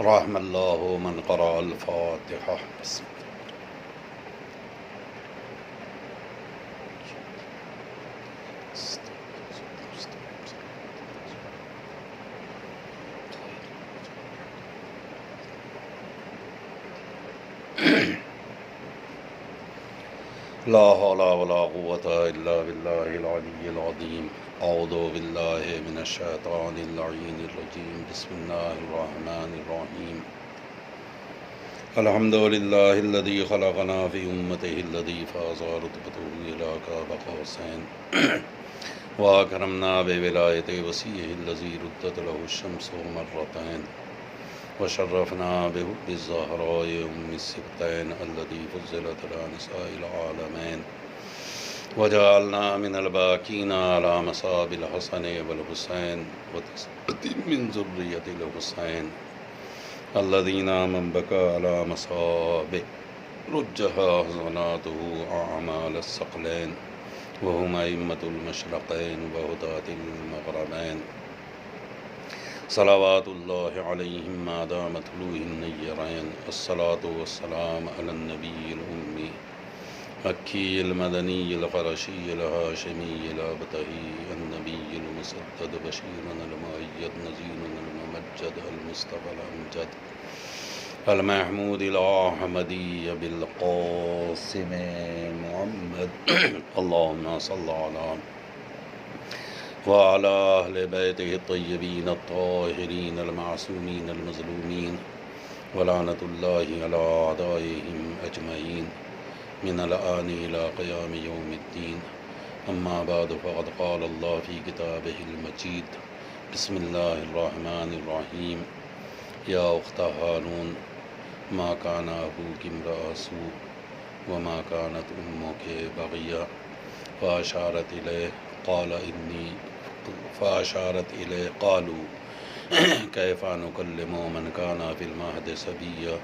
رحم اللہ من قرأ الفاتحہ. بسم اللہ. لا حول ولا قوة إلا بالله العلي العظيم. أعوذ بالله من الشيطان اللعين الرجيم. بسم الله الرحمن الرحيم. الحمد لله الذي خلقنا في أمته الذي فاز رتبته إلى قاب قوسين وأكرمنا بولاية وصيه الذي ردت له الشمس مرتين وشرفنا بحب الزهراء أم السبتين الذي فضلت على نساء العالمين وجعلنا من الباكين على مصاب الحسن والحسين وتسبت من ذرية الحسين الذين من بكى على مصاب رجها حسناته أعمال الثقلين وهم أئمة المشرقين وهداة المغربين صلوات اللہ علیہم ما دام طلوع النیرین. الصلاة والسلام علی النبی الأمی مکی المدنی القرشی الہاشمی الابتہی النبی المسدد بشیرا المؤید نذیر الممجد المصطفى الامجد المحمود الاحمدی بالقاسم محمد. اللہم صل علی وعلى أهل بيته الطيبين الطاهرين المعصومين المظلومين ولعنة الله على أعدائهم أجمعين من الآن إلى قيام يوم الدين. أما بعد فقد قال الله في كتابه المجيد. بسم الله الرحمن الرحيم. يا أخت هارون ما كان أبوك امرأ سوء وما كانت أمك بغيا فأشارت إليه قالوا كيف نكلم من كان في المهد صبيا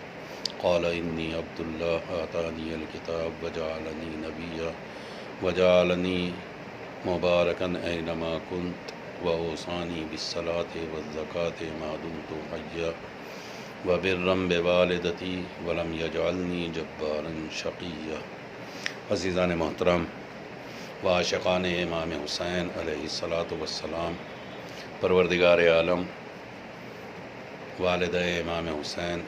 قال إني عبد الله آتاني الكتاب وجعلني نبيا وجعلني مباركا أينما كنت وأوصاني بالصلاة والزكاة ما دمت حيا وبرا بوالدتي ولم يجعلني جبارا شقيا. عزیزان محترم و عاشقان امام حسین علیہ الصلاۃ والسلام، پروردگار عالم والدہ امام حسین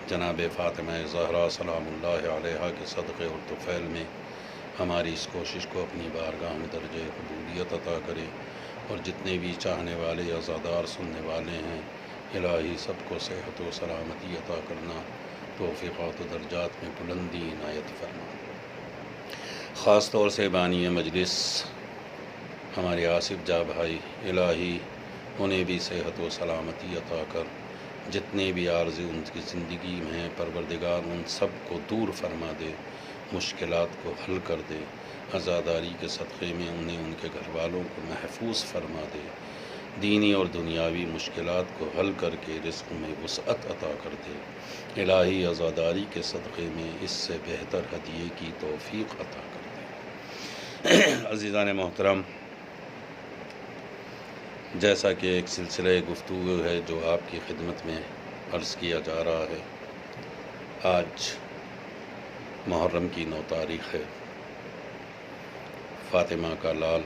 جناب فاطمہ زہرا سلام اللہ علیہا کے صدقے اور طفیل میں ہماری اس کوشش کو اپنی بارگاہ میں درجہ قبولیت عطا کرے، اور جتنے بھی چاہنے والے عزادار سننے والے ہیں الہی سب کو صحت و سلامتی عطا کرنا، توفیقات و درجات میں بلندی عنایت فرما. خاص طور سے بانی مجلس ہمارے آصف جا بھائی، الہی انہیں بھی صحت و سلامتی عطا کر، جتنے بھی عارض ان کی زندگی میں ہیں پروردگار ان سب کو دور فرما دے، مشکلات کو حل کر دے، عزاداری کے صدقے میں انہیں ان کے گھر والوں کو محفوظ فرما دے، دینی اور دنیاوی مشکلات کو حل کر کے رزق میں وسعت عطا کر دے. الہی عزاداری کے صدقے میں اس سے بہتر ہدیے کی توفیق عطا کر دے. عزیزان محترم، جیسا کہ ایک سلسلہ گفتگو ہے جو آپ کی خدمت میں عرض کیا جا رہا ہے، آج محرم کی 9 تاریخ ہے. فاطمہ کا لال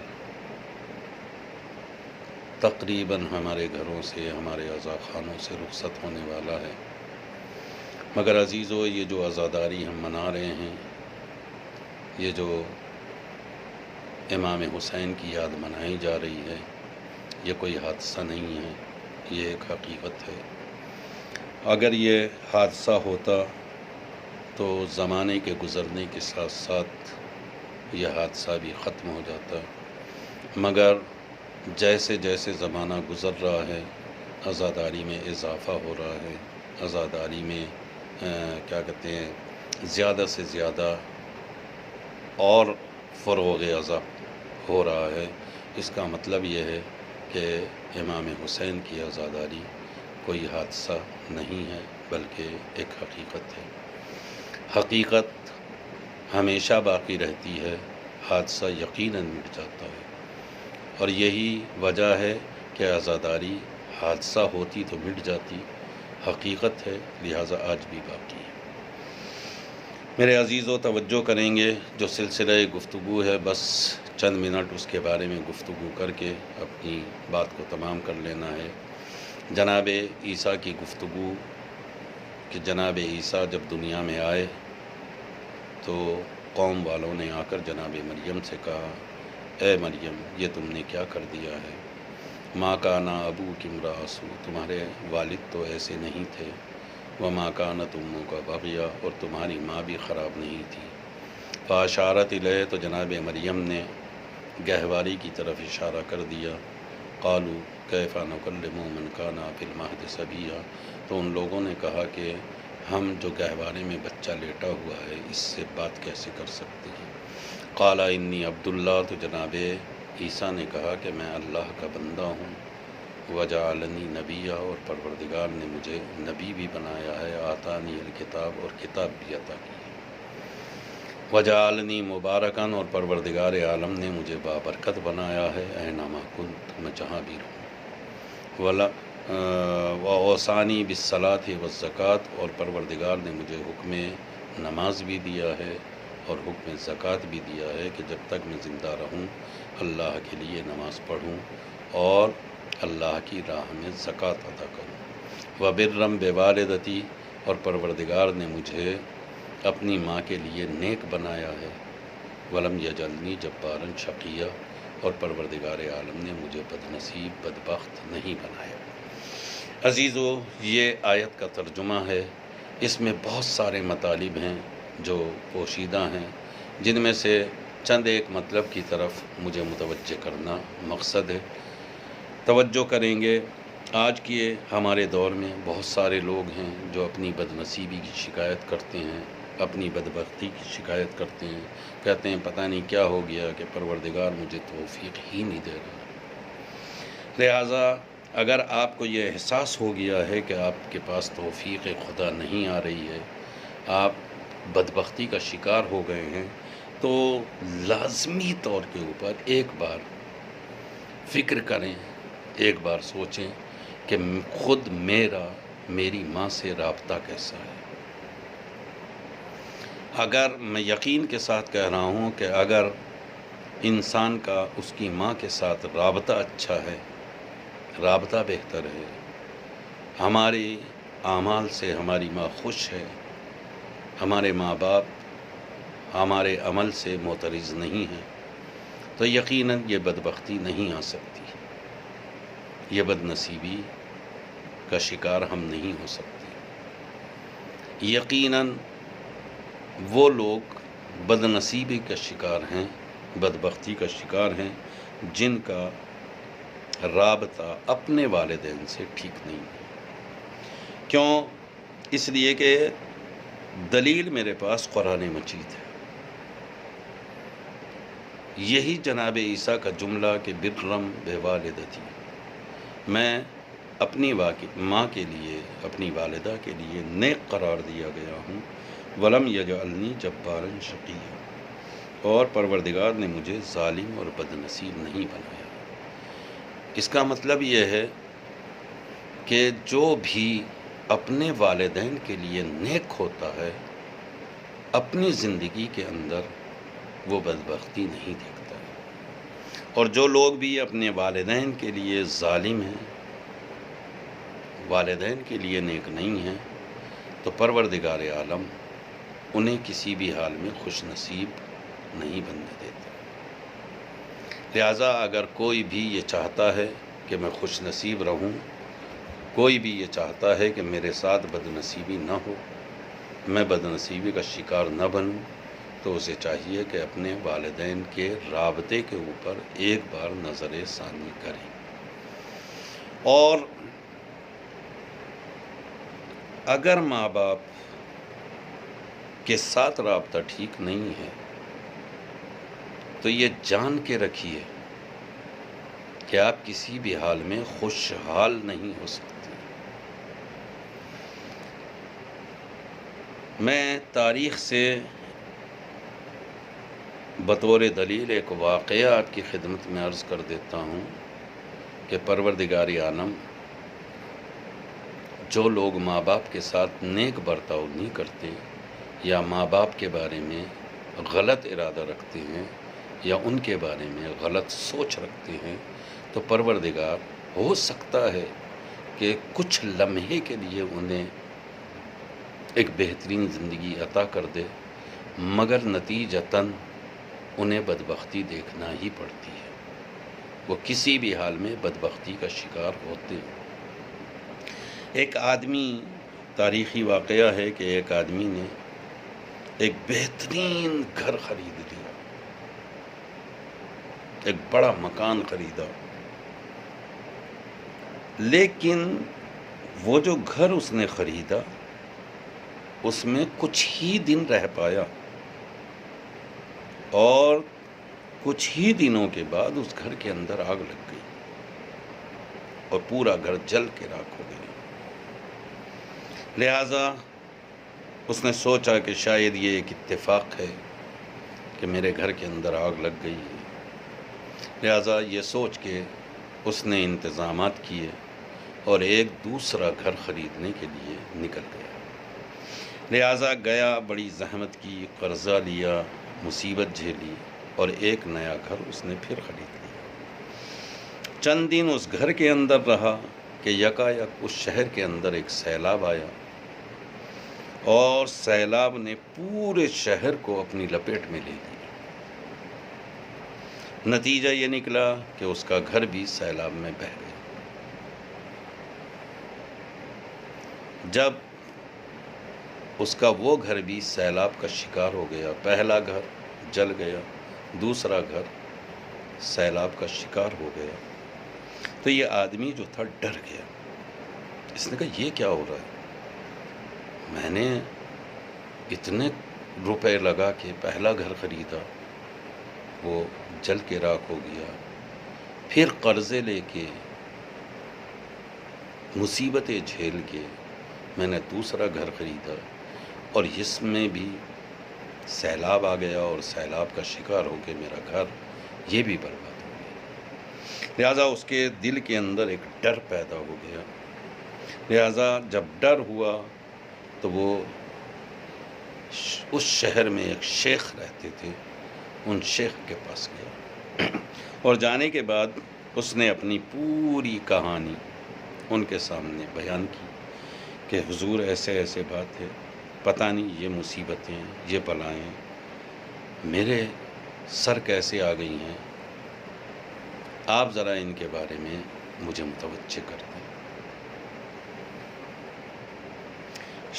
تقریباً ہمارے گھروں سے، ہمارے عزاخانوں سے رخصت ہونے والا ہے. مگر عزیزو، یہ جو عزاداری ہم منا رہے ہیں، یہ جو امام حسین کی یاد منائی جا رہی ہے، یہ کوئی حادثہ نہیں ہے، یہ ایک حقیقت ہے. اگر یہ حادثہ ہوتا تو زمانے کے گزرنے کے ساتھ ساتھ یہ حادثہ بھی ختم ہو جاتا، مگر جیسے جیسے زمانہ گزر رہا ہے عزاداری میں اضافہ ہو رہا ہے، عزاداری میں کیا کہتے ہیں زیادہ سے زیادہ اور فروغ عزا ہو رہا ہے. اس کا مطلب یہ ہے کہ امام حسین کی عزاداری کوئی حادثہ نہیں ہے بلکہ ایک حقیقت ہے. حقیقت ہمیشہ باقی رہتی ہے، حادثہ یقیناً مٹ جاتا ہے، اور یہی وجہ ہے کہ عزاداری حادثہ ہوتی تو مٹ جاتی، حقیقت ہے، لہٰذا آج بھی باقی ہے۔ میرے عزیزو، توجہ کریں گے، جو سلسلہ گفتگو ہے بس چند منٹ اس کے بارے میں گفتگو کر کے اپنی بات کو تمام کر لینا ہے۔ جناب عیسیٰ کی گفتگو کہ جناب عیسیٰ جب دنیا میں آئے تو قوم والوں نے آ کر جناب مریم سے کہا، اے مریم، یہ تم نے کیا کر دیا ہے؟ ماں کانا ابو کی امرأ، تمہارے والد تو ایسے نہیں تھے، وما کانت امک بغیہ، اور تمہاری ماں بھی خراب نہیں تھی۔ فاشارت الیہ، تو جناب مریم نے گہواری کی طرف اشارہ کر دیا۔ قالوا کیف نکلم من کان فی المہد صبیا، تو ان لوگوں نے کہا کہ ہم جو گہوارے میں بچہ لیٹا ہوا ہے اس سے بات کیسے کر سکتے ہیں؟ قال انی عبداللہ، تو جناب عیسیٰ نے کہا کہ میں اللہ کا بندہ ہوں، وجعلنی نبیہ، اور پروردگار نے مجھے نبی بھی بنایا ہے، آتانی الکتاب، اور کتاب بھی عطا کی ہے، وجعلنی مبارکن، اور پروردگار عالم نے مجھے بابرکت بنایا ہے، اینما کنت، میں جہاں بھی رہوں، وأوصانی بالصلاۃ والزکوٰۃ، اور پروردگار نے مجھے حکم نماز بھی دیا ہے اور حکم زکوٰۃ بھی دیا ہے کہ جب تک میں زندہ رہوں اللہ کے لیے نماز پڑھوں اور اللہ کی راہ میں زکوٰۃ ادا کروں۔ وبرم بوالدتی، اور پروردگار نے مجھے اپنی ماں کے لیے نیک بنایا ہے، ولم یجعلنی جبارا شقیہ، اور پروردگار عالم نے مجھے بدنصیب بدبخت نہیں بنایا۔ عزیزو، یہ آیت کا ترجمہ ہے، اس میں بہت سارے مطالب ہیں جو پوشیدہ ہیں، جن میں سے چند ایک مطلب کی طرف مجھے متوجہ کرنا مقصد ہے۔ توجہ کریں گے، آج کے ہمارے دور میں بہت سارے لوگ ہیں جو اپنی بدنصیبی کی شکایت کرتے ہیں، اپنی بدبختی کی شکایت کرتے ہیں، کہتے ہیں پتہ نہیں کیا ہو گیا کہ پروردگار مجھے توفیق ہی نہیں دے رہا۔ لہٰذا اگر آپ کو یہ احساس ہو گیا ہے کہ آپ کے پاس توفیق خدا نہیں آ رہی ہے، آپ بدبختی کا شکار ہو گئے ہیں، تو لازمی طور کے اوپر ایک بار فکر کریں، ایک بار سوچیں کہ خود میری ماں سے رابطہ کیسا ہے۔ اگر میں یقین کے ساتھ کہہ رہا ہوں کہ اگر انسان کا اس کی ماں کے ساتھ رابطہ اچھا ہے، رابطہ بہتر ہے، ہمارے اعمال سے ہماری ماں خوش ہے، ہمارے ماں باپ ہمارے عمل سے معترض نہیں ہیں، تو یقیناً یہ بدبختی نہیں آ سکتی، یہ بدنصیبی کا شکار ہم نہیں ہو سکتے۔ یقیناً وہ لوگ بدنصیبی کا شکار ہیں، بدبختی کا شکار ہیں، جن کا رابطہ اپنے والدین سے ٹھیک نہیں ہے۔ کیوں؟ اس لیے کہ دلیل میرے پاس قرآن مجید ہے۔ یہی جناب عیسیٰ کا جملہ کہ برم بوالدتی، میں اپنی ماں کے لیے، اپنی والدہ کے لیے نیک قرار دیا گیا ہوں، ولم یجعلنی جبارا شقیہ، اور پروردگار نے مجھے ظالم اور بدنصیب نہیں بنایا۔ اس کا مطلب یہ ہے کہ جو بھی اپنے والدین کے لیے نیک ہوتا ہے، اپنی زندگی کے اندر وہ بدبختی نہیں دیکھتا ہے، اور جو لوگ بھی اپنے والدین کے لیے ظالم ہیں، والدین کے لیے نیک نہیں ہیں، تو پروردگار عالم انہیں کسی بھی حال میں خوش نصیب نہیں بننے دیتا۔ لہٰذا اگر کوئی بھی یہ چاہتا ہے کہ میں خوش نصیب رہوں، کوئی بھی یہ چاہتا ہے کہ میرے ساتھ بدنصیبی نہ ہو، میں بدنصیبی کا شکار نہ بنوں، تو اسے چاہیے کہ اپنے والدین کے رابطے کے اوپر ایک بار نظر ثانی کریں۔ اور اگر ماں باپ کے ساتھ رابطہ ٹھیک نہیں ہے تو یہ جان کے رکھیے کہ آپ کسی بھی حال میں خوشحال نہیں ہو سکتے۔ میں تاریخ سے بطور دلیل ایک واقعہ آپ کی خدمت میں عرض کر دیتا ہوں کہ پروردگار عالم جو لوگ ماں باپ کے ساتھ نیک برتاؤ نہیں کرتے یا ماں باپ کے بارے میں غلط ارادہ رکھتے ہیں یا ان کے بارے میں غلط سوچ رکھتے ہیں، تو پروردگار ہو سکتا ہے کہ کچھ لمحے کے لیے انہیں ایک بہترین زندگی عطا کر دے، مگر نتیجتاً انہیں بدبختی دیکھنا ہی پڑتی ہے۔ وہ کسی بھی حال میں بدبختی کا شکار ہوتے ہیں۔ ایک آدمی، تاریخی واقعہ ہے کہ ایک آدمی نے ایک بہترین گھر خرید لیا، ایک بڑا مکان خریدا، لیکن وہ جو گھر اس نے خریدا اس میں کچھ ہی دن رہ پایا، اور کچھ ہی دنوں کے بعد اس گھر کے اندر آگ لگ گئی اور پورا گھر جل کے راکھ ہو گیا۔ لہذا اس نے سوچا کہ شاید یہ ایک اتفاق ہے کہ میرے گھر کے اندر آگ لگ گئی ہے۔ لہذا یہ سوچ کے اس نے انتظامات کیے اور ایک دوسرا گھر خریدنے کے لیے نکل گیا۔ لہذا گیا، بڑی زحمت کی، قرضہ لیا، مصیبت جھیلی، اور ایک نیا گھر اس نے پھر خرید لیا۔ چند دن اس گھر کے اندر رہا کہ یکایک اس شہر کے اندر ایک سیلاب آیا، اور سیلاب نے پورے شہر کو اپنی لپیٹ میں لے لیا۔ نتیجہ یہ نکلا کہ اس کا گھر بھی سیلاب میں بہہ گیا۔ جب اس کا وہ گھر بھی سیلاب کا شکار ہو گیا، پہلا گھر جل گیا، دوسرا گھر سیلاب کا شکار ہو گیا، تو یہ آدمی جو تھا ڈر گیا۔ اس نے کہا یہ کیا ہو رہا ہے؟ میں نے اتنے روپے لگا کے پہلا گھر خریدا، وہ جل کے راکھ ہو گیا، پھر قرضے لے کے، مصیبتیں جھیل کے میں نے دوسرا گھر خریدا، اور اس میں بھی سیلاب آ گیا اور سیلاب کا شکار ہو کے میرا گھر یہ بھی برباد ہو گیا۔ لہٰذا اس کے دل کے اندر ایک ڈر پیدا ہو گیا۔ لہٰذا جب ڈر ہوا تو وہ اس شہر میں ایک شیخ رہتے تھے، ان شیخ کے پاس گیا، اور جانے کے بعد اس نے اپنی پوری کہانی ان کے سامنے بیان کی کہ حضور ایسے ایسے بات ہے، پتہ نہیں یہ مصیبتیں، یہ بلائیں میرے سر کیسے آ گئی ہیں، آپ ذرا ان کے بارے میں مجھے متوجہ کر دیں۔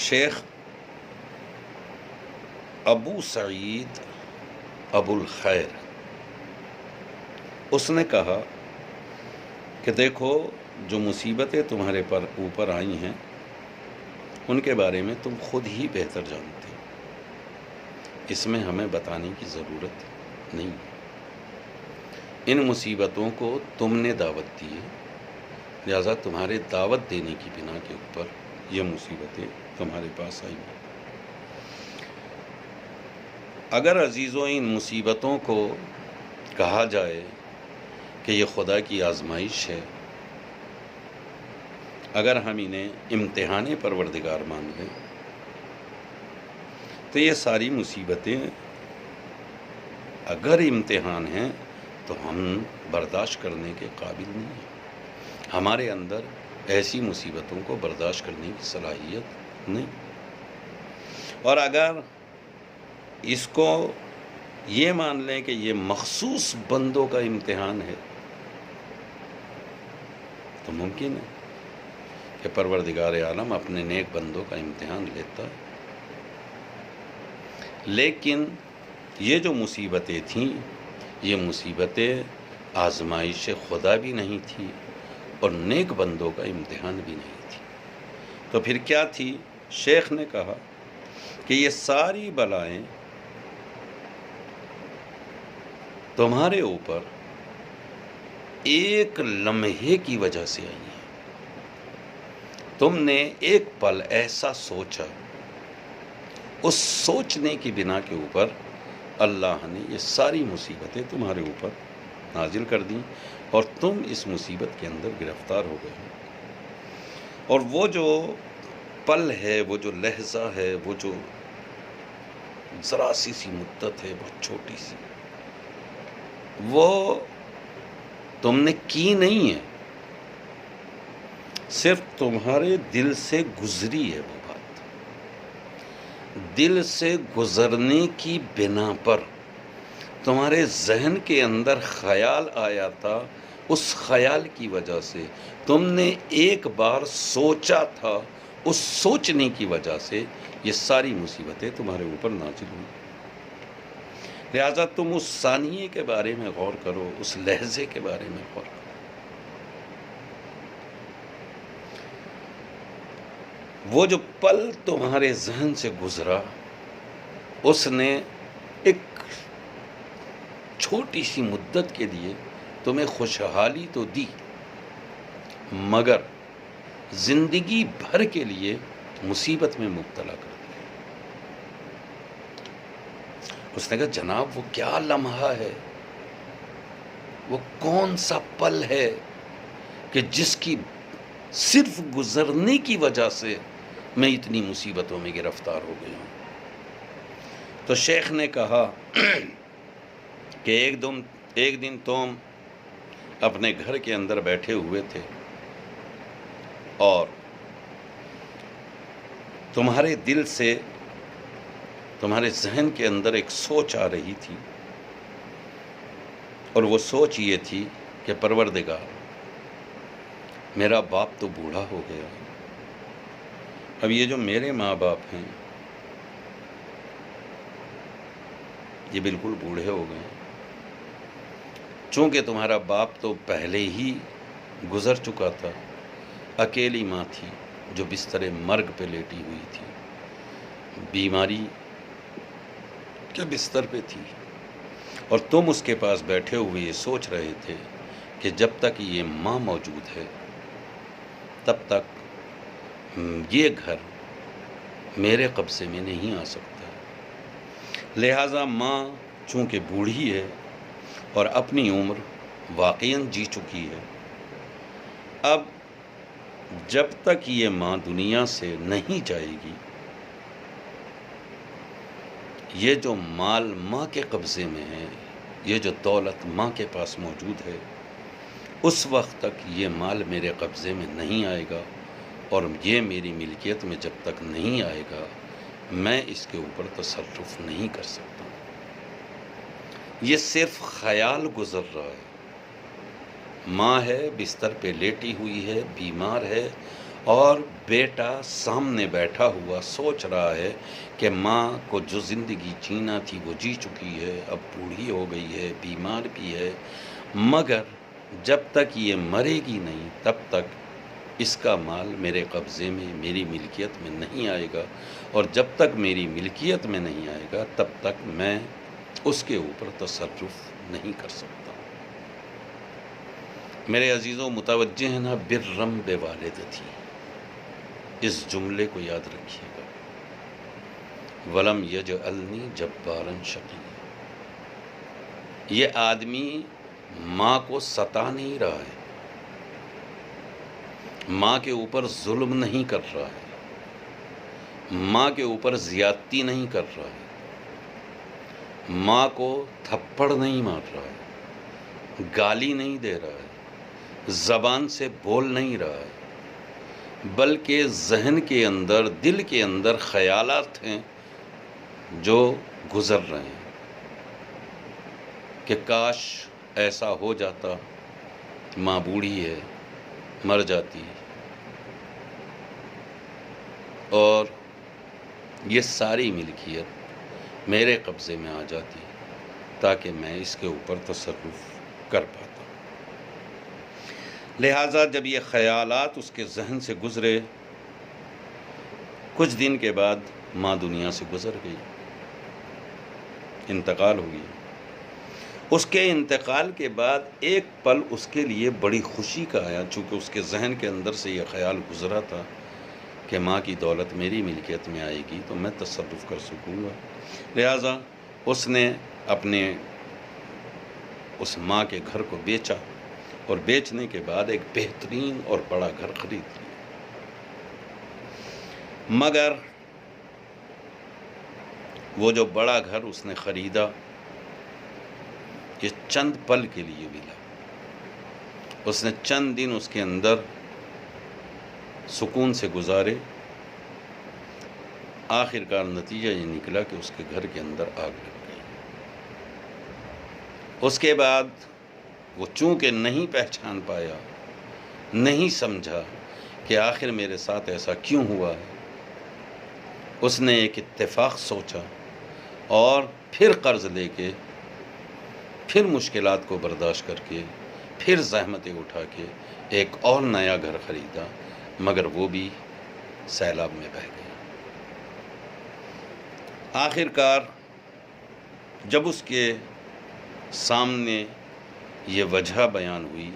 شیخ ابو سعید ابو الخیر اس نے کہا کہ دیکھو، جو مصیبتیں تمہارے اوپر آئی ہیں ان کے بارے میں تم خود ہی بہتر جانتے ہو، اس میں ہمیں بتانے کی ضرورت نہیں ہے۔ ان مصیبتوں کو تم نے دعوت دی ہے، لہذا تمہارے دعوت دینے کی بنا کے اوپر یہ مصیبتیں تمہارے پاس آئی ہیں۔ اگر عزیزوں ان مصیبتوں کو کہا جائے کہ یہ خدا کی آزمائش ہے، اگر ہم انہیں امتحان پروردگار مان لیں، تو یہ ساری مصیبتیں اگر امتحان ہیں تو ہم برداشت کرنے کے قابل نہیں ہیں۔ ہمارے اندر ایسی مصیبتوں کو برداشت کرنے کی صلاحیت نہیں۔ اور اگر اس کو یہ مان لیں کہ یہ مخصوص بندوں کا امتحان ہے، تو ممکن ہے کہ پروردگار عالم اپنے نیک بندوں کا امتحان لیتا ہے۔ لیکن یہ جو مصیبتیں تھیں، یہ مصیبتیں آزمائش خدا بھی نہیں تھی اور نیک بندوں کا امتحان بھی نہیں تھی۔ تو پھر کیا تھی؟ شیخ نے کہا کہ یہ ساری بلائیں تمہارے اوپر ایک لمحے کی وجہ سے آئی ہیں۔ تم نے ایک پل ایسا سوچا، اس سوچنے کی بنا کے اوپر اللہ نے یہ ساری مصیبتیں تمہارے اوپر نازل کر دیں، اور تم اس مصیبت کے اندر گرفتار ہو گئے۔ اور وہ جو پل ہے، وہ جو لحظہ ہے، وہ جو ذرا سی مدت ہے، بہت چھوٹی سی، وہ تم نے کی نہیں ہے، صرف تمہارے دل سے گزری ہے وہ بات. دل سے گزرنے کی بنا پر تمہارے ذہن کے اندر خیال آیا تھا، اس خیال کی وجہ سے تم نے ایک بار سوچا تھا، اس سوچنے کی وجہ سے یہ ساری مصیبتیں تمہارے اوپر نازل ہوئی. لہذا تم اس ثانیے کے بارے میں غور کرو، اس لحظے کے بارے میں غور کرو. وہ جو پل تمہارے ذہن سے گزرا، اس نے ایک چھوٹی سی مدت کے لیے تمہیں خوشحالی تو دی، مگر زندگی بھر کے لیے مصیبت میں مبتلا کر دیا. اس نے کہا جناب وہ کیا لمحہ ہے، وہ کون سا پل ہے کہ جس کی صرف گزرنے کی وجہ سے میں اتنی مصیبتوں میں گرفتار ہو گیا ہوں. تو شیخ نے کہا کہ ایک دن تم اپنے گھر کے اندر بیٹھے ہوئے تھے اور تمہارے دل سے، تمہارے ذہن کے اندر ایک سوچ آ رہی تھی، اور وہ سوچ یہ تھی کہ پروردگار، میرا باپ تو بوڑھا ہو گیا، اب یہ جو میرے ماں باپ ہیں یہ بالکل بوڑھے ہو گئے. چونکہ تمہارا باپ تو پہلے ہی گزر چکا تھا، اکیلی ماں تھی جو بستر مرگ پہ لیٹی ہوئی تھی، بیماری کے بستر پہ تھی، اور تم اس کے پاس بیٹھے ہوئے یہ سوچ رہے تھے کہ جب تک یہ ماں موجود ہے تب تک یہ گھر میرے قبضے میں نہیں آ سکتا. لہٰذا ماں چونکہ بوڑھی ہے اور اپنی عمر واقعاً جی چکی ہے، اب جب تک یہ ماں دنیا سے نہیں جائے گی، یہ جو مال ماں کے قبضے میں ہے، یہ جو دولت ماں کے پاس موجود ہے، اس وقت تک یہ مال میرے قبضے میں نہیں آئے گا، اور یہ میری ملکیت میں جب تک نہیں آئے گا میں اس کے اوپر تصرف نہیں کر سکتا. یہ صرف خیال گزر رہا ہے. ماں ہے، بستر پہ لیٹی ہوئی ہے، بیمار ہے، اور بیٹا سامنے بیٹھا ہوا سوچ رہا ہے کہ ماں کو جو زندگی جینا تھی وہ جی چکی ہے، اب بوڑھی ہو گئی ہے، بیمار بھی ہے، مگر جب تک یہ مرے گی نہیں تب تک اس کا مال میرے قبضے میں، میری ملکیت میں نہیں آئے گا، اور جب تک میری ملکیت میں نہیں آئے گا تب تک میں اس کے اوپر تصرف نہیں کر سکتا. میرے عزیزوں، متوجہ ہیں نا، برم بوالدتی، اس جملے کو یاد رکھیے گا. ولم یجعلنی جبارا شقیا. یہ آدمی ماں کو ستا نہیں رہا ہے، ماں کے اوپر ظلم نہیں کر رہا ہے، ماں کے اوپر زیادتی نہیں کر رہا ہے، ماں کو تھپڑ نہیں مار رہا ہے، گالی نہیں دے رہا ہے، زبان سے بول نہیں رہا ہے، بلکہ ذہن کے اندر، دل کے اندر خیالات ہیں جو گزر رہے ہیں کہ کاش ایسا ہو جاتا، ماں بوڑھی ہے، مر جاتی، اور یہ ساری ملکیت میرے قبضے میں آ جاتی تاکہ میں اس کے اوپر تصرف کر پاتا. لہٰذا جب یہ خیالات اس کے ذہن سے گزرے، کچھ دن کے بعد ماں دنیا سے گزر گئی، انتقال ہو گیا. اس کے انتقال کے بعد ایک پل اس کے لیے بڑی خوشی کا آیا، چونکہ اس کے ذہن کے اندر سے یہ خیال گزرا تھا کہ ماں کی دولت میری ملکیت میں آئے گی تو میں تصرف کر سکوں گا. لہٰذا اس نے اپنے اس ماں کے گھر کو بیچا، اور بیچنے کے بعد ایک بہترین اور بڑا گھر خرید لیا. مگر وہ جو بڑا گھر اس نے خریدا یہ چند پل کے لیے ملا، اس نے چند دن اس کے اندر سکون سے گزارے، آخر کار نتیجہ یہ نکلا کہ اس کے گھر کے اندر آگ لگ گئی۔ اس کے بعد وہ چونکہ نہیں پہچان پایا، نہیں سمجھا کہ آخر میرے ساتھ ایسا کیوں ہوا ہے، اس نے ایک اتفاق سوچا اور پھر قرض لے کے، پھر مشکلات کو برداشت کر کے، پھر زحمتیں اٹھا کے ایک اور نیا گھر خریدا، مگر وہ بھی سیلاب میں بہہ گیا۔ آخر کار جب اس کے سامنے یہ وجہ بیان ہوئی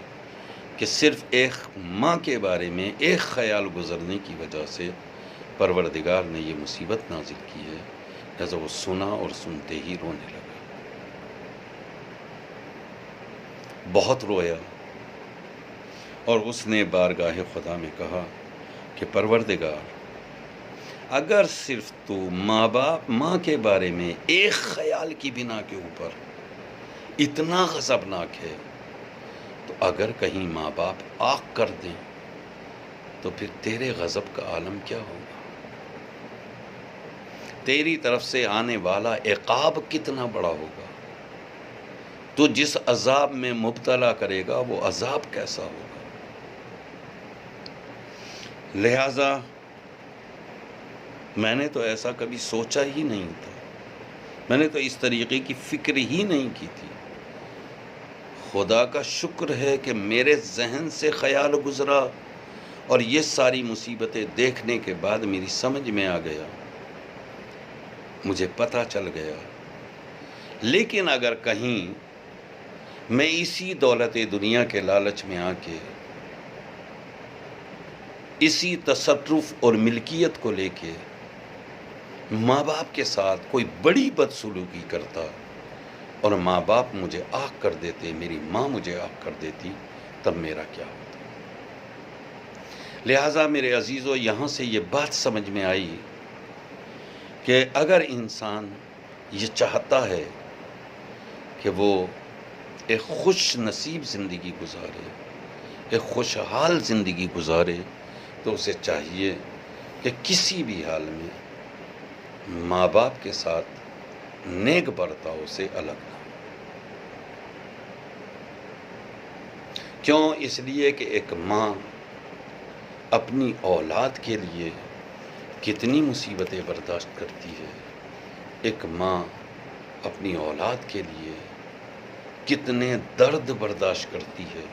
کہ صرف ایک ماں کے بارے میں ایک خیال گزرنے کی وجہ سے پروردگار نے یہ مصیبت نازل کی ہے، لہذا وہ سنا اور سنتے ہی رونے لگا، بہت رویا، اور اس نے بارگاہ خدا میں کہا کہ پروردگار، اگر صرف تو ماں کے بارے میں ایک خیال کی بنا کے اوپر اتنا غضبناک ہے، تو اگر کہیں ماں باپ آگ کر دیں تو پھر تیرے غضب کا عالم کیا ہوگا؟ تیری طرف سے آنے والا عقاب کتنا بڑا ہوگا؟ تو جس عذاب میں مبتلا کرے گا وہ عذاب کیسا ہوگا؟ لہذا میں نے تو ایسا کبھی سوچا ہی نہیں تھا، میں نے تو اس طریقے کی فکر ہی نہیں کی تھی۔ خدا کا شکر ہے کہ میرے ذہن سے خیال گزرا اور یہ ساری مصیبتیں دیکھنے کے بعد میری سمجھ میں آ گیا، مجھے پتہ چل گیا۔ لیکن اگر کہیں میں اسی دولت دنیا کے لالچ میں آ کے، اسی تصرف اور ملکیت کو لے کے ماں باپ کے ساتھ کوئی بڑی بدسلوکی کرتا اور ماں باپ مجھے آگ کر دیتے، میری ماں مجھے آگ کر دیتی، تب میرا کیا ہوتا؟ لہٰذا میرے عزیزو، یہاں سے یہ بات سمجھ میں آئی کہ اگر انسان یہ چاہتا ہے کہ وہ ایک خوش نصیب زندگی گزارے، ایک خوشحال زندگی گزارے، تو اسے چاہیے کہ کسی بھی حال میں ماں باپ کے ساتھ نیک برتاؤ سے الگ نہ ہو۔ کیوں؟ اس لیے کہ ایک ماں اپنی اولاد کے لیے کتنی مصیبتیں برداشت کرتی ہے، ایک ماں اپنی اولاد کے لیے کتنے درد برداشت کرتی ہے۔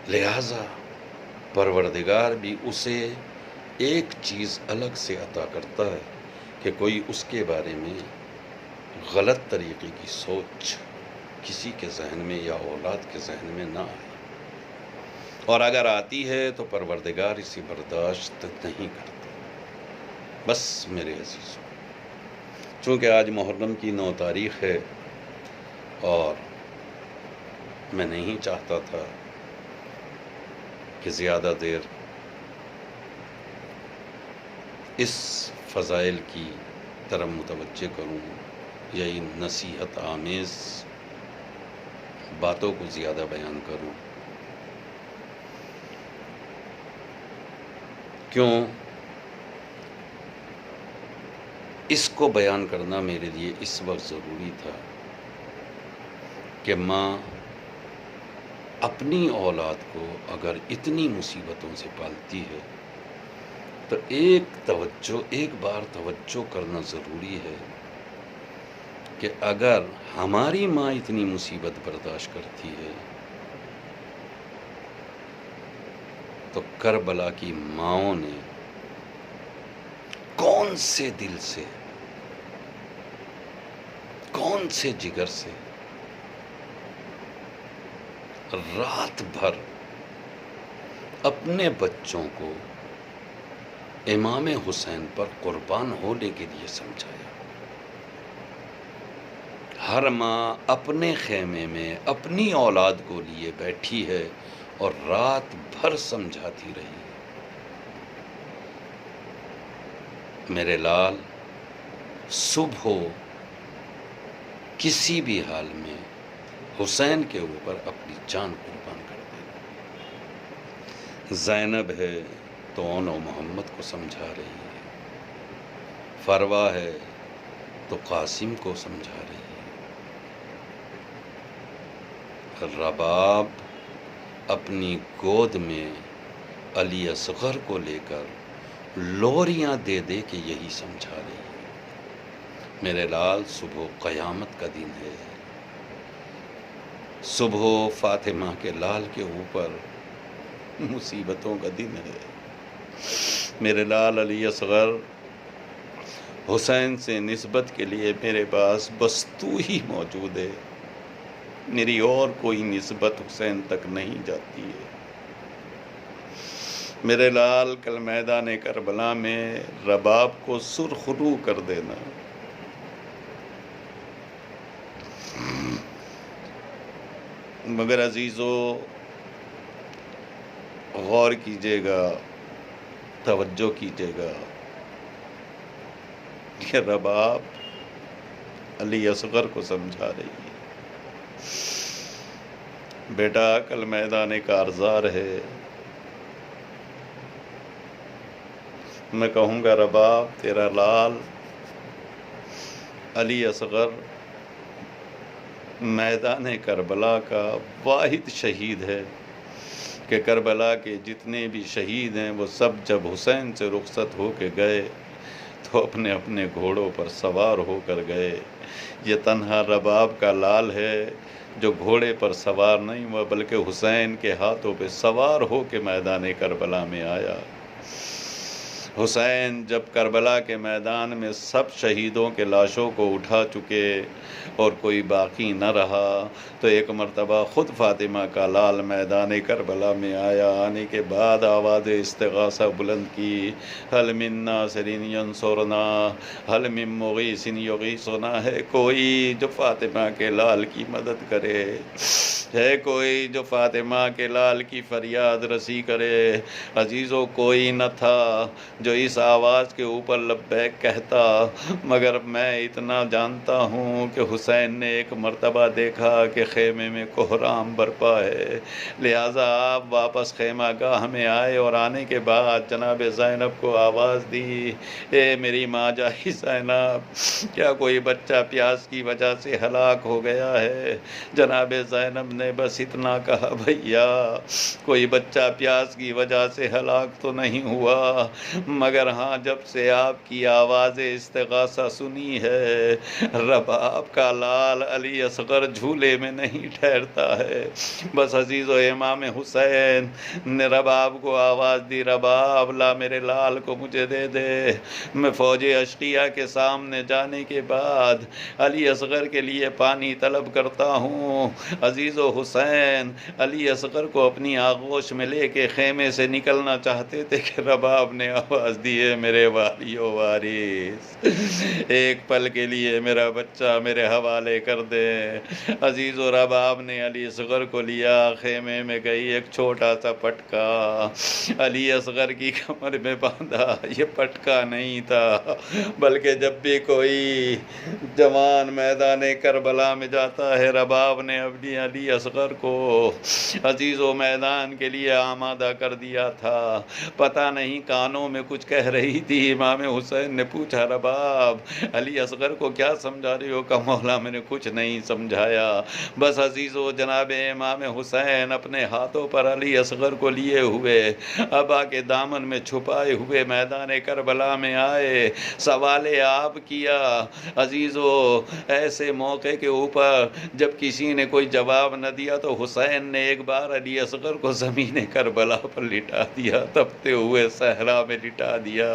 لہذا پروردگار بھی اسے ایک چیز الگ سے عطا کرتا ہے کہ کوئی اس کے بارے میں غلط طریقے کی سوچ کسی کے ذہن میں یا اولاد کے ذہن میں نہ آئے، اور اگر آتی ہے تو پروردگار اسے برداشت نہیں کرتا۔ بس میرے عزیزوں، چونکہ آج محرم کی 9 تاریخ ہے اور میں نہیں چاہتا تھا کہ زیادہ دیر اس فضائل کی طرف متوجہ کروں یا ان نصیحت آمیز باتوں کو زیادہ بیان کروں۔ کیوں؟ اس کو بیان کرنا میرے لیے اس وقت ضروری تھا کہ ماں اپنی اولاد کو اگر اتنی مصیبتوں سے پالتی ہے تو ایک بار توجہ کرنا ضروری ہے کہ اگر ہماری ماں اتنی مصیبت برداشت کرتی ہے تو کربلا کی ماؤں نے کون سے دل سے، کون سے جگر سے رات بھر اپنے بچوں کو امام حسین پر قربان ہونے کے لیے سمجھایا۔ ہر ماں اپنے خیمے میں اپنی اولاد کو لیے بیٹھی ہے اور رات بھر سمجھاتی رہی، میرے لال صبح ہو کسی بھی حال میں حسین کے اوپر اپنی جان قربان کر دینا۔ زینب ہے تو اون و محمد کو سمجھا رہی ہے، فروا ہے تو قاسم کو سمجھا رہی ہے، رباب اپنی گود میں علی اصغر کو لے کر لوریاں دے دے کے یہی سمجھا رہی ہے۔ میرے لال صبح قیامت کا دن ہے، صبح فاطمہ کے لال کے اوپر مصیبتوں کا دن ہے۔ میرے لال علی اصغر حسین سے نسبت کے لیے میرے پاس بس تو ہی موجود ہے، میری اور کوئی نسبت حسین تک نہیں جاتی ہے۔ میرے لال کل میدان کربلا میں رباب کو سرخرو کر دینا۔ مگر عزیزو غور کیجیے گا، توجہ کیجیے گا کہ رباب علی اصغر کو سمجھا رہی ہے، بیٹا کل میدان کارزار ہے، میں کہوں گا رباب تیرا لال علی اصغر میدان کربلا کا واحد شہید ہے کہ کربلا کے جتنے بھی شہید ہیں وہ سب جب حسین سے رخصت ہو کے گئے تو اپنے اپنے گھوڑوں پر سوار ہو کر گئے۔ یہ تنہا رباب کا لال ہے جو گھوڑے پر سوار نہیں ہوا بلکہ حسین کے ہاتھوں پہ سوار ہو کے میدان کربلا میں آیا۔ حسین جب کربلا کے میدان میں سب شہیدوں کے لاشوں کو اٹھا چکے اور کوئی باقی نہ رہا تو ایک مرتبہ خود فاطمہ کا لال میدان کربلا میں آیا۔ آنے کے بعد آواز استغاثہ بلند کی، حل من ناصر ینصرنا، حل من مغیث یغیثنا، ہے کوئی جو فاطمہ کے لال کی مدد کرے، ہے کوئی جو فاطمہ کے لال کی فریاد رسی کرے۔ عزیزو کوئی نہ تھا جو اس آواز کے اوپر لبیک کہتا، مگر میں اتنا جانتا ہوں کہ حسین نے ایک مرتبہ دیکھا کہ خیمے میں کوہرام برپا ہے، لہٰذا آپ واپس خیمہ گاہ میں آئے اور آنے کے بعد جناب زینب کو آواز دی، اے میری ماں جائی زینب، کیا کوئی بچہ پیاس کی وجہ سے ہلاک ہو گیا ہے؟ جناب زینب نے بس اتنا کہا، بھیا کوئی بچہ پیاس کی وجہ سے ہلاک تو نہیں ہوا، مگر ہاں جب سے آپ کی آواز استغاثہ سنی ہے رباب کا لال علی اصغر جھولے میں نہیں ٹھہرتا ہے۔ بس عزیز و امام حسین نے رباب کو آواز دی، رباب لا میرے لال کو مجھے دے دے، میں فوج اشقیہ کے سامنے جانے کے بعد علی اصغر کے لیے پانی طلب کرتا ہوں۔ عزیز و حسین علی اصغر کو اپنی آغوش میں لے کے خیمے سے نکلنا چاہتے تھے کہ رباب نے آواز دی ہے، میرے والی و وارث ایک پل کے لیے میرا بچہ میرے حوالے کر دے۔ عزیز و رباب نے علی اصغر کو لیا، خیمے میں گئی، ایک چھوٹا سا پٹکا علی اصغر کی کمر میں باندھا۔ یہ پٹکا نہیں تھا بلکہ جب بھی کوئی جوان میدان کربلا میں جاتا ہے رباب نے اپنی علی اصغر کو عزیز و میدان کے لیے آمادہ کر دیا تھا۔ پتہ نہیں کانوں میں کچھ کہہ رہی تھی۔ امام حسین نے پوچھا، رباب علی اصغر کو کیا سمجھا رہی ہو؟ کہا مولا میں نے کچھ نہیں سمجھایا، بس عزیز و جناب امام حسین اپنے ہاتھوں پر علی اصغر کو لیے ہوئے ابا کے دامن میں چھپائے ہوئے میدان کربلا میں آئے، سوال آپ کیا۔ عزیز و ایسے موقع کے اوپر جب کسی نے کوئی جواب نہ دیا تو حسین نے ایک بار علی اصغر کو زمین کربلا پر لٹا دیا، تپتے ہوئے صحرا میں لٹا دیا۔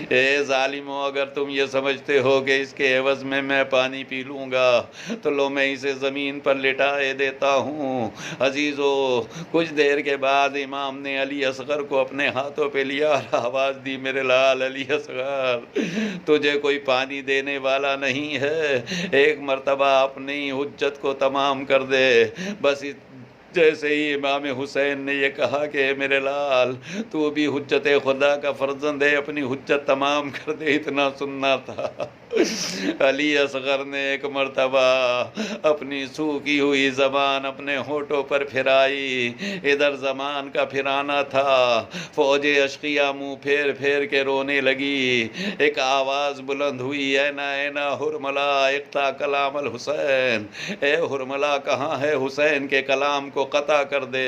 اے ظالموں، اگر تم یہ سمجھتے ہو کہ اس کے عوض میں پانی پی لوں گا تو لو میں اسے زمین پر لٹائے دیتا ہوں۔ عزیزو کچھ دیر کے بعد امام نے علی اصغر کو اپنے ہاتھوں پہ لیا اور آواز دی، میرے لال علی اصغر تجھے کوئی پانی دینے والا نہیں ہے، ایک مرتبہ اپنی حجت کو تمام کر دے، بس جیسے ہی امام حسین نے یہ کہا کہ اے میرے لال تو بھی حجت خدا کا فرزند ہے، اپنی حجت تمام کر دے، اتنا سننا تھا۔ علی اصغر نے ایک مرتبہ اپنی سوکھی ہوئی زبان اپنے ہونٹوں پر پھرائی، ادھر زمان کا پھرانا تھا، فوج اشقیاء منہ پھیر پھیر کے رونے لگی، ایک آواز بلند ہوئی، اینا اینا حرملا اقطع کلام الحسین، اے حرملا کہاں ہے حسین کے کلام کو قطع کر دے۔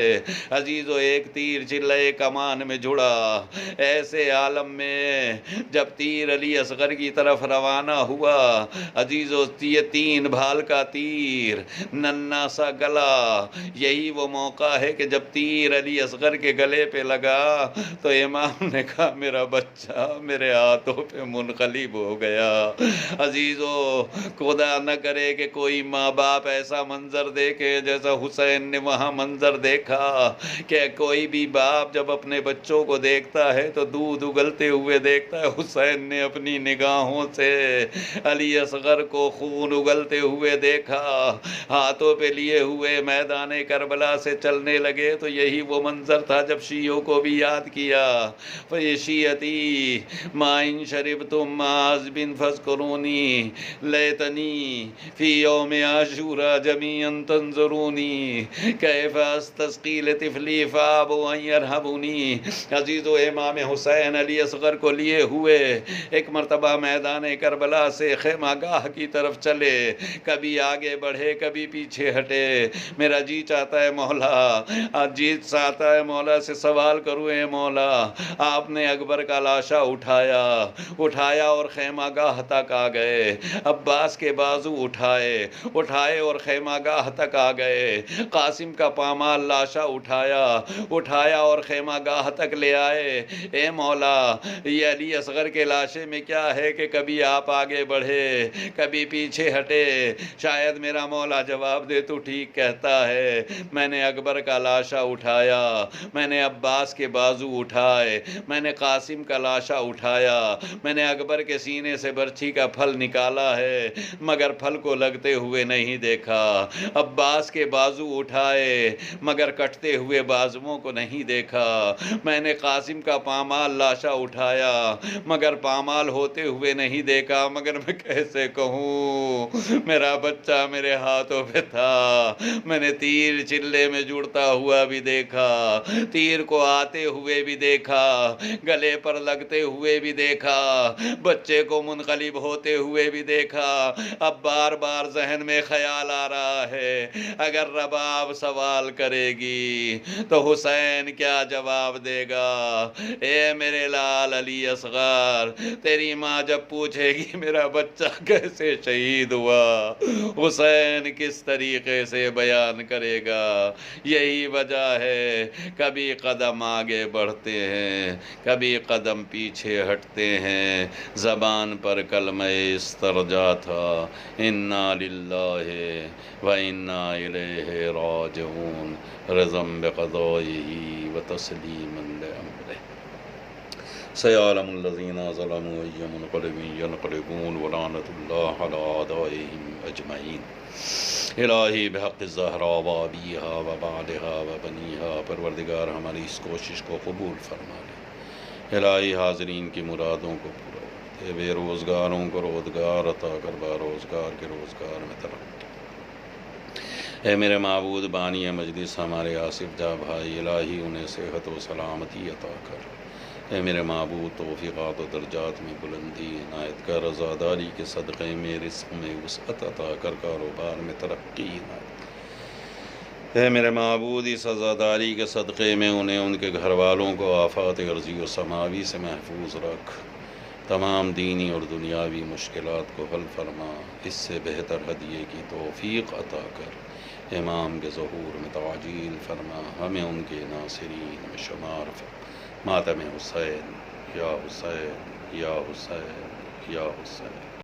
عزیزو ایک تیر چلے کمان میں جڑا، ایسے عالم میں جب تیر علی اصغر کی طرف روانہ ہوا، عزیزو یہ 3 بھال کا تیر، ننھا سا گلا، یہی وہ موقع ہے کہ جب تیر علی اصغر کے گلے پہ لگا تو امام نے کہا میرا بچہ میرے ہاتھوں پہ منقلب ہو گیا۔ عزیزو خدا نہ کرے کہ کوئی ماں باپ ایسا منظر دیکھے جیسا حسین نے وہاں منظر دیکھا، کہ کوئی بھی باپ جب اپنے بچوں کو دیکھتا ہے تو دودھ اگلتے ہوئے دیکھتا ہے، حسین نے اپنی نگاہوں سے علی اصغر کو خون اگلتے ہوئے دیکھا، ہاتھوں پہ لیے ہوئے میدان کربلا سے چلنے لگے، تو یہی وہ منظر تھا جب شیعوں کو بھی یاد کیا، فَيَشِيَتِي مَا إِن شَرِبْتُم مَّعَذْبٍ فَاذْكُرُونِي لَيْتَنِي فِي يَوْمِ عَاشُورَا جَمِيعًا تَنظُرُونِي كَيْفَ أَسْتَسْقِي لِطِفْلِي فَأَبَوْا أَن يَرْحَبُونِي۔ عزیزو امام حسین علی اصغر کو لیے ہوئے ایک مرتبہ میدان کربلا سے خیمہ گاہ کی طرف چلے، کبھی آگے بڑھے کبھی پیچھے ہٹے، میرا جی چاہتا ہے مولا، جی چاہتا ہے مولا سے سوال کروں، اے مولا آپ نے اکبر کا لاشا اٹھایا اور خیمہ گاہ تک آ گئے، عباس کے بازو اٹھائے اور خیمہ گاہ تک آ گئے، قاسم کا پامال لاشا اٹھایا اور خیمہ گاہ تک لے آئے، اے مولا یہ علی اصغر کے لاشے میں کیا ہے کہ کبھی آپ آگے بڑھے کبھی پیچھے ہٹے؟ شاید میرا مولا جواب دے تو ٹھیک کہتا ہے، میں نے اکبر کا لاشا اٹھایا، میں نے عباس کے بازو اٹھائے، میں نے قاسم کا لاشا اٹھایا، میں نے اکبر کے سینے سے برچھی کا پھل نکالا ہے مگر پھل کو لگتے ہوئے نہیں دیکھا، عباس کے بازو اٹھائے مگر کٹتے ہوئے بازوؤں کو نہیں دیکھا، میں نے قاسم کا پامال لاشا اٹھایا مگر پامال ہوتے ہوئے نہیں دیکھا، مگر میں کیسے کہوں میرا بچہ میرے ہاتھوں پہ تھا، میں نے تیر چلے میں جڑتا ہوا بھی دیکھا، تیر کو آتے ہوئے بھی دیکھا، گلے پر لگتے ہوئے بھی دیکھا، بچے کو منقلب ہوتے ہوئے بھی دیکھا، اب بار بار ذہن میں خیال آ رہا ہے اگر رباب سوال کرے گی تو حسین کیا جواب دے گا؟ اے میرے لال علی اصغر، تیری ماں جب پوچھے گی میرا بچہ کیسے شہید ہوا، حسین کس طریقے سے بیان کرے گا؟ یہی وجہ ہے کبھی قدم آگے بڑھتے ہیں کبھی قدم پیچھے ہٹتے ہیں، زبان پر کلمہ استرجاع تھا، انا للہ و انا الیہ راجعون، رضا بقضائہ و تسلیما لامرہ، سیعلم الذین ظلموا ای منقلب ینقلبون ولعنت اللہ علی اعدائہم اجمعین۔ الہی بحق الزہراء و ابیہا و بعدہا و بنیہا، پروردگار ہماری اس کوشش کو قبول فرما لے، الہی حاضرین کی مرادوں کو پورا کر دے، بے روزگاروں کو روزگار عطا کر، با روزگار کے روزگار میں ترقی۔ اے میرے معبود بانی مجلس ہمارے آصف جاں بھائی، الہی انہیں صحت و سلامتی عطا کر، اے میرے معبود توفیقات و درجات میں بلندی عنایت کر، رضاداری کے صدقے میں رزق میں وسعت عطا کر، کاروبار میں ترقی عنایت کر، اے میرے معبود اس عزاداری کے صدقے میں انہیں ان کے گھر والوں کو آفات ارضی و سماوی سے محفوظ رکھ، تمام دینی اور دنیاوی مشکلات کو حل فرما، اس سے بہتر ہدیے کی توفیق عطا کر، امام کے ظہور میں تعجیل فرما، ہمیں ان کے ناصرین میں شمار فرما، ماتم حسین یا حسین یا حسین یا حسین۔